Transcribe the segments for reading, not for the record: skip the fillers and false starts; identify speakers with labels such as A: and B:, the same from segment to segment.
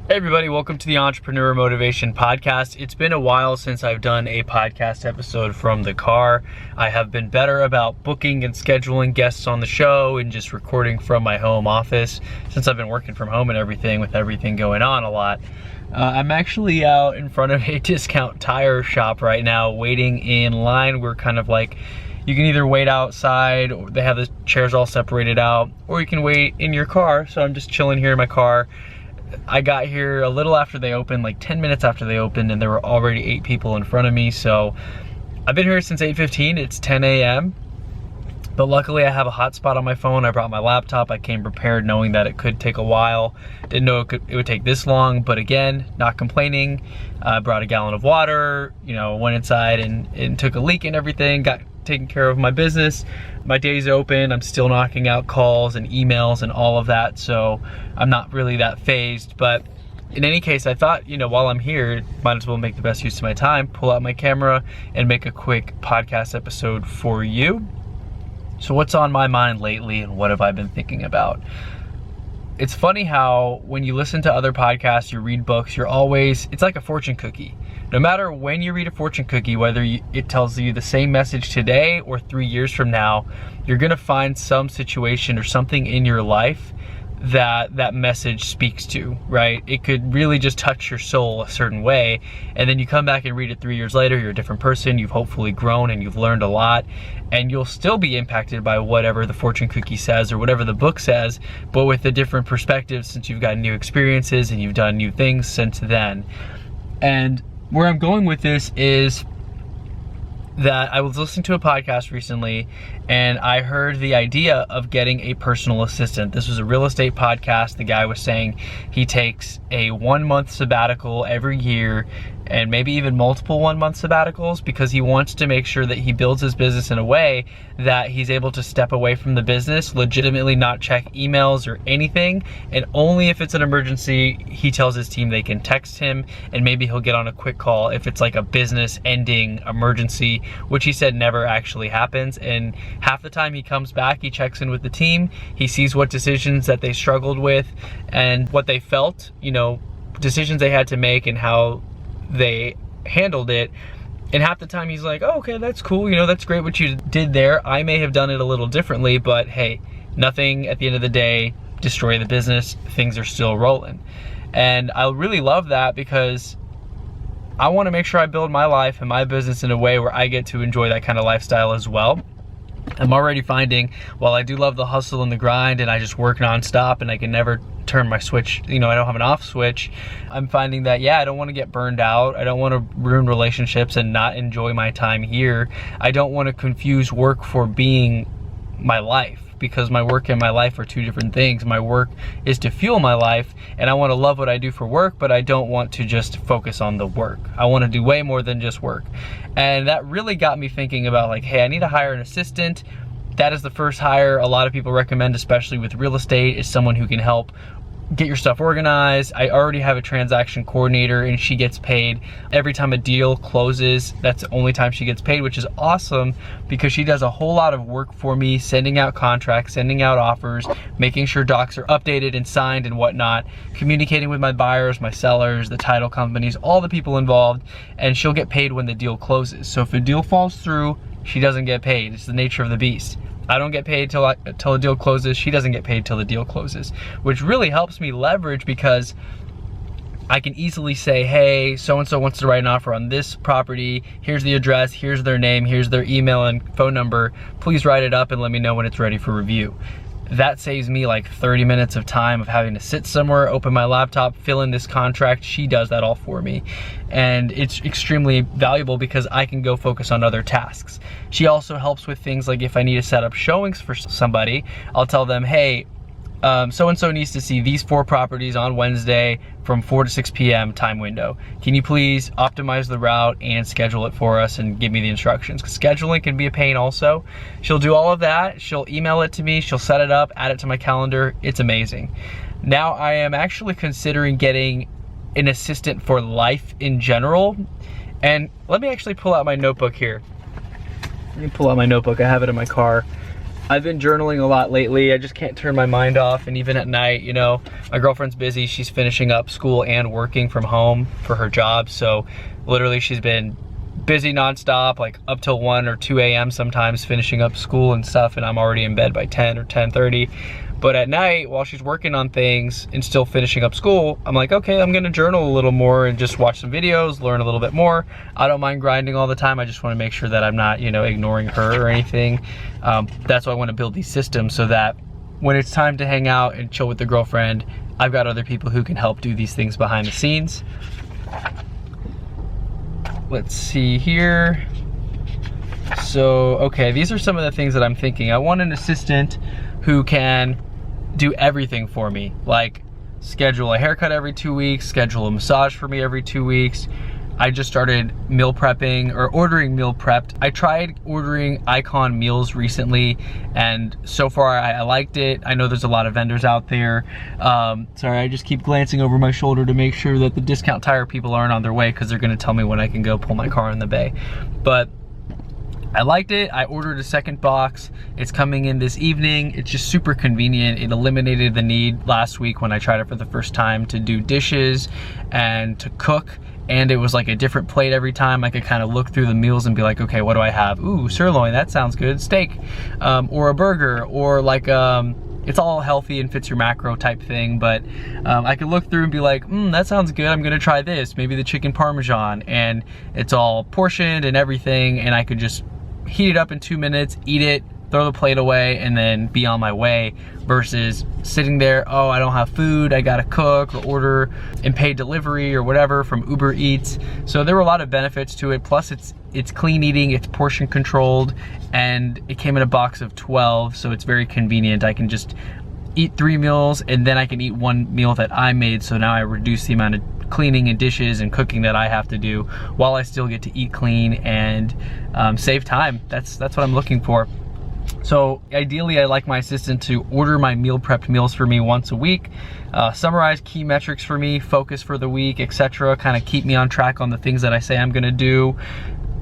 A: Hey everybody, welcome to the Entrepreneur Motivation Podcast. It's been a while since I've done a podcast episode from the car. I have been better about booking and scheduling guests on the show and just recording from my home office since I've been working from home and everything with everything going on a lot. I'm actually out in front of a discount tire shop right now waiting in line. We're kind of like, you can either wait outside, or they have the chairs all separated out, or you can wait in your car. So I'm just chilling here in my car. I got here a little after they opened, like 10 minutes after they opened, and there were already 8 people in front of me. So I've been here since 8:15, it's 10 a.m. But luckily I have a hotspot on my phone. I brought my laptop. I came prepared knowing that it could take a while. Didn't know it would take this long, but again, not complaining. I brought a gallon of water, went inside and took a leak and everything, got taking care of my business. My day's open. I'm still knocking out calls and emails and all of that, so I'm not really that phased. But in any case, I thought, while I'm here, might as well make the best use of my time, pull out my camera and make a quick podcast episode for you. So what's on my mind lately and what have I been thinking about? It's funny how when you listen to other podcasts, you read books, it's like a fortune cookie. No matter when you read a fortune cookie, whether it tells you the same message today or 3 years from now, you're gonna find some situation or something in your life that message speaks to, right? It could really just touch your soul a certain way, and then you come back and read it 3 years later, you're a different person, you've hopefully grown and you've learned a lot, and you'll still be impacted by whatever the fortune cookie says or whatever the book says, but with a different perspective since you've got new experiences and you've done new things since then. And where I'm going with this is that I was listening to a podcast recently and I heard the idea of getting a personal assistant. This was a real estate podcast. The guy was saying he takes a 1-month sabbatical every year and maybe even multiple 1-month sabbaticals because he wants to make sure that he builds his business in a way that he's able to step away from the business, legitimately not check emails or anything, and only if it's an emergency, he tells his team they can text him and maybe he'll get on a quick call if it's like a business ending emergency, which he said never actually happens. And half the time he comes back, he checks in with the team, he sees what decisions that they struggled with and what they felt, decisions they had to make and how they handled it. And half the time he's like, oh, okay, that's cool, that's great what you did there. I may have done it a little differently, but hey, nothing at the end of the day destroy the business. Things are still rolling. And I really love that because I want to make sure I build my life and my business in a way where I get to enjoy that kind of lifestyle as well. I'm already finding, while I do love the hustle and the grind and I just work nonstop and I can never turn my switch, I don't have an off switch, I'm finding that, I don't want to get burned out. I don't want to ruin relationships and not enjoy my time here. I don't want to confuse work for being my life, because my work and my life are two different things. My work is to fuel my life and I want to love what I do for work, but I don't want to just focus on the work. I want to do way more than just work. And that really got me thinking about like, hey, I need to hire an assistant. That is the first hire a lot of people recommend, especially with real estate, is someone who can help get your stuff organized. I already have a transaction coordinator and she gets paid every time a deal closes. That's the only time she gets paid, which is awesome because she does a whole lot of work for me, sending out contracts, sending out offers, making sure docs are updated and signed and whatnot, communicating with my buyers, my sellers, the title companies, all the people involved, and she'll get paid when the deal closes. So if a deal falls through, she doesn't get paid. It's the nature of the beast. I don't get paid till the deal closes. She doesn't get paid till the deal closes, which really helps me leverage because I can easily say, hey, so-and-so wants to write an offer on this property. Here's the address, here's their name, here's their email and phone number. Please write it up and let me know when it's ready for review. That saves me like 30 minutes of time of having to sit somewhere, open my laptop, fill in this contract. She does that all for me. And it's extremely valuable because I can go focus on other tasks. She also helps with things like if I need to set up showings for somebody, I'll tell them, hey, so-and-so needs to see these 4 properties on Wednesday from 4 to 6 p.m. time window. Can you please optimize the route and schedule it for us and give me the instructions? Because scheduling can be a pain also. She'll do all of that. She'll email it to me. She'll set it up, add it to my calendar. It's amazing. Now I am actually considering getting an assistant for life in general. And let me actually pull out my notebook here. Let me pull out my notebook. I have it in my car. I've been journaling a lot lately. I just can't turn my mind off, and even at night, you know, my girlfriend's busy. She's finishing up school and working from home for her job, so literally she's been busy nonstop, like up till 1 or 2 a.m. sometimes, finishing up school and stuff, and I'm already in bed by 10 or 10:30. But at night, while she's working on things and still finishing up school, I'm like, okay, I'm gonna journal a little more and just watch some videos, learn a little bit more. I don't mind grinding all the time. I just wanna make sure that I'm not, you know, ignoring her or anything. That's why I wanna build these systems, so that when it's time to hang out and chill with the girlfriend, I've got other people who can help do these things behind the scenes. Let's see here. So, okay, these are some of the things that I'm thinking. I want an assistant who can do everything for me, like schedule a haircut every 2 weeks, schedule a massage for me every 2 weeks. I just started meal prepping, or ordering meal prepped. I tried ordering Icon meals recently, and so far I liked it. I know there's a lot of vendors out there. Sorry, I just keep glancing over my shoulder to make sure that the discount tire people aren't on their way, because they're gonna tell me when I can go pull my car in the bay. But I liked it. I ordered a second box. It's coming in this evening. It's just super convenient. It eliminated the need last week when I tried it for the first time to do dishes and to cook. And it was like a different plate every time. I could kind of look through the meals and be like, okay, what do I have? Ooh, sirloin, that sounds good. Steak, or a burger, or like, it's all healthy and fits your macro type thing, but I could look through and be like, that sounds good, I'm gonna try this. Maybe the chicken parmesan, and it's all portioned and everything, and I could just heat it up in 2 minutes, eat it, throw the plate away, and then be on my way, versus sitting there, oh, I don't have food, I gotta cook or order and pay delivery or whatever from Uber Eats. So there were a lot of benefits to it. Plus it's clean eating, it's portion controlled, and it came in a box of 12, so it's very convenient. I can just eat 3 meals, and then I can eat 1 meal that I made, so now I reduce the amount of cleaning and dishes and cooking that I have to do, while I still get to eat clean and save time. That's what I'm looking for. So ideally, I like my assistant to order my meal prepped meals for me once a week, summarize key metrics for me, focus for the week, etc. Kind of keep me on track on the things that I say I'm gonna do.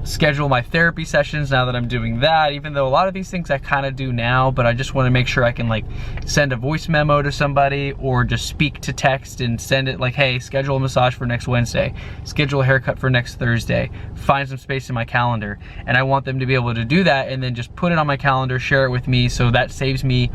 A: Schedule my therapy sessions now that I'm doing that, even though a lot of these things I kind of do now, but I just want to make sure I can like send a voice memo to somebody, or just speak to text and send it like, hey, schedule a massage for next Wednesday, schedule a haircut for next Thursday, find some space in my calendar. And I want them to be able to do that and then just put it on my calendar, share it with me, so that saves me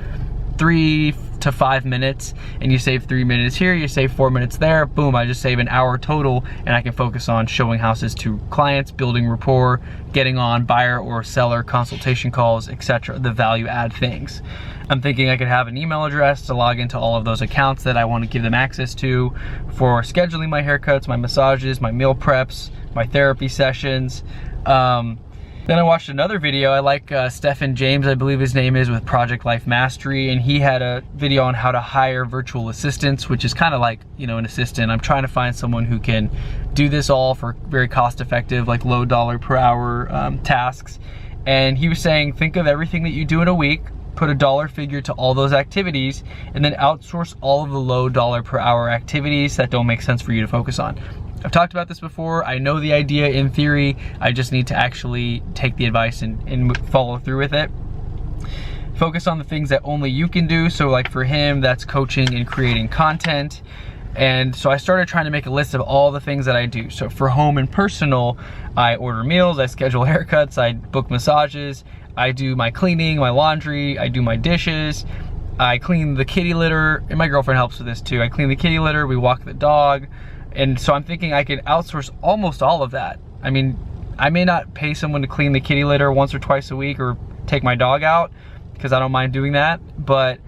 A: 3 to 5 minutes, and you save 3 minutes here, you save 4 minutes there, boom, I just save an hour total, and I can focus on showing houses to clients, building rapport, getting on buyer or seller consultation calls, etc., the value add things. I'm thinking I could have an email address to log into all of those accounts that I want to give them access to for scheduling my haircuts, my massages, my meal preps, my therapy sessions. Then I watched another video. I like Stephen James, I believe his name is, with Project Life Mastery, and he had a video on how to hire virtual assistants, which is kind of like, you know, an assistant. I'm trying to find someone who can do this all for very cost effective, like low dollar per hour tasks. And he was saying, think of everything that you do in a week, put a dollar figure to all those activities, and then outsource all of the low dollar per hour activities that don't make sense for you to focus on. I've talked about this before. I know the idea in theory. I just need to actually take the advice and follow through with it. Focus on the things that only you can do. So like for him, that's coaching and creating content. And so I started trying to make a list of all the things that I do. So for home and personal, I order meals, I schedule haircuts, I book massages, I do my cleaning, my laundry, I do my dishes, I clean the kitty litter, and my girlfriend helps with this too. I clean the kitty litter, we walk the dog. And so I'm thinking I could outsource almost all of that. I mean, I may not pay someone to clean the kitty litter once or twice a week or take my dog out, because I don't mind doing that, but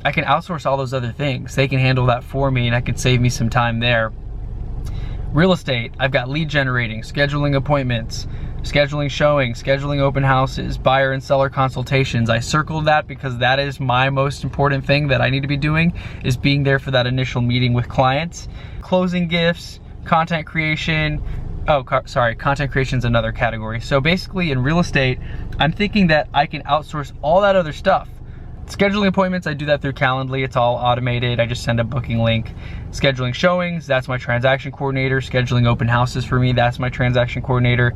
A: I can outsource all those other things. They can handle that for me, and I can save me some time there. Real estate, I've got lead generating, scheduling appointments, scheduling showings, scheduling open houses, buyer and seller consultations. I circled that because that is my most important thing that I need to be doing, is being there for that initial meeting with clients. Closing gifts, content creation. Oh, sorry, content creation is another category. So basically in real estate, I'm thinking that I can outsource all that other stuff. Scheduling appointments, I do that through Calendly. It's all automated. I just send a booking link. Scheduling showings, that's my transaction coordinator. Scheduling open houses for me, that's my transaction coordinator.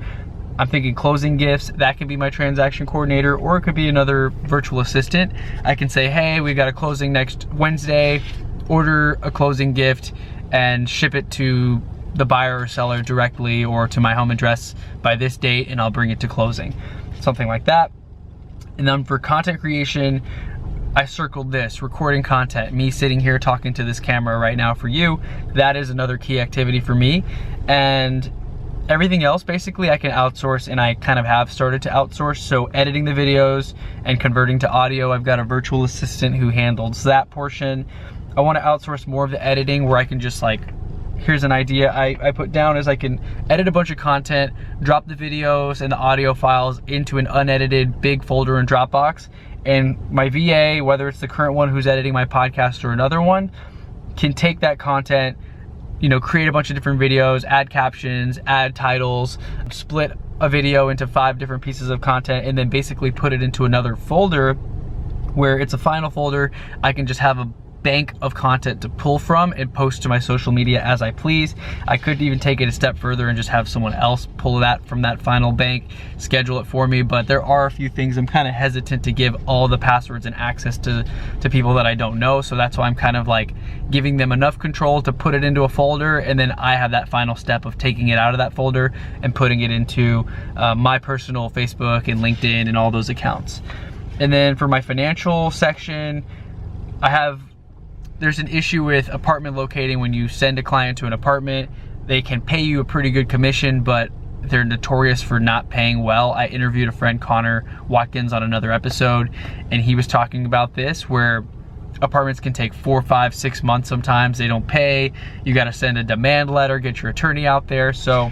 A: I'm thinking closing gifts, that can be my transaction coordinator, or it could be another virtual assistant. I can say, hey, we got a closing next Wednesday, order a closing gift and ship it to the buyer or seller directly or to my home address by this date, and I'll bring it to closing. Something like that. And then for content creation, I circled this, recording content, me sitting here talking to this camera right now for you. That is another key activity for me. And everything else, basically, I can outsource, and I kind of have started to outsource. So editing the videos and converting to audio, I've got a virtual assistant who handles that portion. I want to outsource more of the editing, where I can just like, here's an idea I put down, is I can edit a bunch of content, drop the videos and the audio files into an unedited big folder in Dropbox, and my VA, whether it's the current one who's editing my podcast or another one, can take that content, you know, create a bunch of different videos, add captions, add titles, split a video into 5 different pieces of content, and then basically put it into another folder where it's a final folder. I can just have a bank of content to pull from and post to my social media as I please. I could even take it a step further and just have someone else pull that from that final bank, schedule it for me, but there are a few things I'm kind of hesitant to give all the passwords and access to people that I don't know, so that's why I'm kind of like giving them enough control to put it into a folder, and then I have that final step of taking it out of that folder and putting it into my personal Facebook and LinkedIn and all those accounts. And then for my financial section, there's an issue with apartment locating. When you send a client to an apartment, they can pay you a pretty good commission, but they're notorious for not paying well. I interviewed a friend, Connor Watkins, on another episode, and he was talking about this, where apartments can take 4, 5, 6 months sometimes. They don't pay. You got to send a demand letter, get your attorney out there. So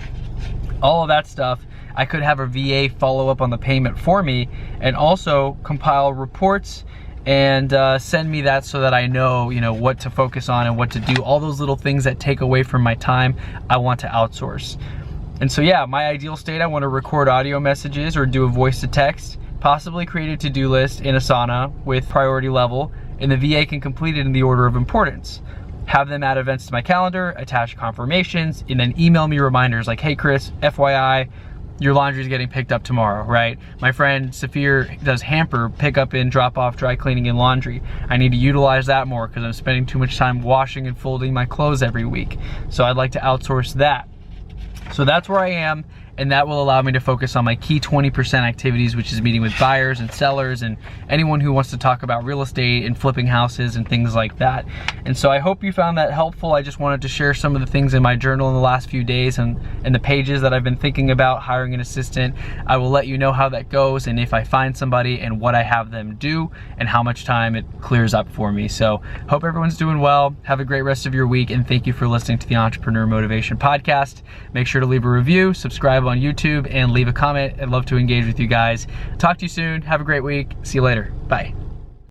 A: all of that stuff, I could have a VA follow up on the payment for me, and also compile reports and send me that, so that I know, you know, what to focus on and what to do. All those little things that take away from my time, I want to outsource. And so yeah, my ideal state, I want to record audio messages or do a voice to text, possibly create a to-do list in Asana with priority level, and the VA can complete it in the order of importance. Have them add events to my calendar, attach confirmations, and then email me reminders like, hey Chris, FYI, your laundry is getting picked up tomorrow, right? My friend Safir does hamper pickup and drop off, dry cleaning and laundry. I need to utilize that more because I'm spending too much time washing and folding my clothes every week. So I'd like to outsource that. So that's where I am, and that will allow me to focus on my key 20% activities, which is meeting with buyers and sellers and anyone who wants to talk about real estate and flipping houses and things like that. And so I hope you found that helpful. I just wanted to share some of the things in my journal in the last few days and the pages that I've been thinking about hiring an assistant. I will let you know how that goes, and if I find somebody, and what I have them do, and how much time it clears up for me. So hope everyone's doing well. Have a great rest of your week, and thank you for listening to the Entrepreneur Motivation Podcast. Make sure to leave a review, subscribe on YouTube, and leave a comment. I'd love to engage with you guys. Talk to you soon. Have a great week. See you later. Bye.